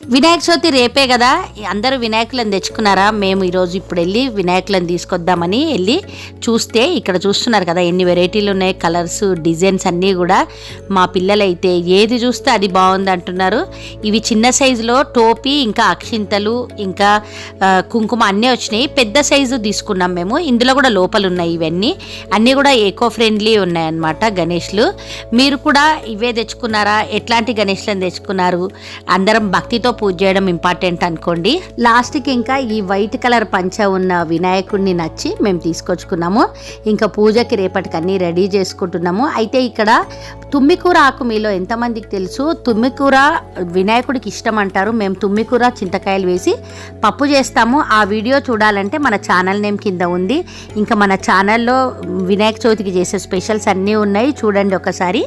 వినాయక చవితి రేపే కదా, అందరూ వినాయకులను తెచ్చుకున్నారా? మేము ఈరోజు ఇప్పుడు వెళ్ళి వినాయకులను తీసుకొద్దామని వెళ్ళి చూస్తే ఇక్కడ చూస్తున్నారు కదా ఎన్ని వెరైటీలు ఉన్నాయి, కలర్స్ డిజైన్స్ అన్నీ కూడా. మా పిల్లలైతే ఏది చూస్తే అది బాగుంది అంటున్నారు. ఇవి చిన్న సైజులో టోపీ ఇంకా అక్షింతలు ఇంకా కుంకుమ అన్నీ వచ్చినాయి. పెద్ద సైజు తీసుకున్నాం మేము. ఇందులో కూడా లోపలు ఉన్నాయి. ఇవన్నీ అన్నీ కూడా ఈకో ఫ్రెండ్లీ ఉన్నాయన్నమాట గణేష్లు. మీరు కూడా ఇవే తెచ్చుకున్నారా? ఎట్లాంటి గణేష్లను తెచ్చుకున్నారు? అందరం భక్తితో పూజ చేయడం ఇంపార్టెంట్ అనుకోండి. లాస్ట్కి ఇంకా ఈ వైట్ కలర్ పంచ ఉన్న వినాయకుడిని నచ్చి మేము తీసుకొచ్చుకున్నాము. ఇంకా పూజకి రేపటికి అన్నీ రెడీ చేసుకుంటున్నాము. అయితే ఇక్కడ తుమ్మికూర ఆకు మీలో ఎంతమందికి తెలుసు? తుమ్మికూర వినాయకుడికి ఇష్టం అంటారు. మేము తుమ్మికూర చింతకాయలు వేసి పప్పు చేస్తాము. ఆ వీడియో చూడాలంటే మన ఛానల్ నేమ్ కింద ఉంది. ఇంకా మన ఛానల్లో వినాయక చవితికి చేసే స్పెషల్స్ అన్నీ ఉన్నాయి, చూడండి ఒకసారి.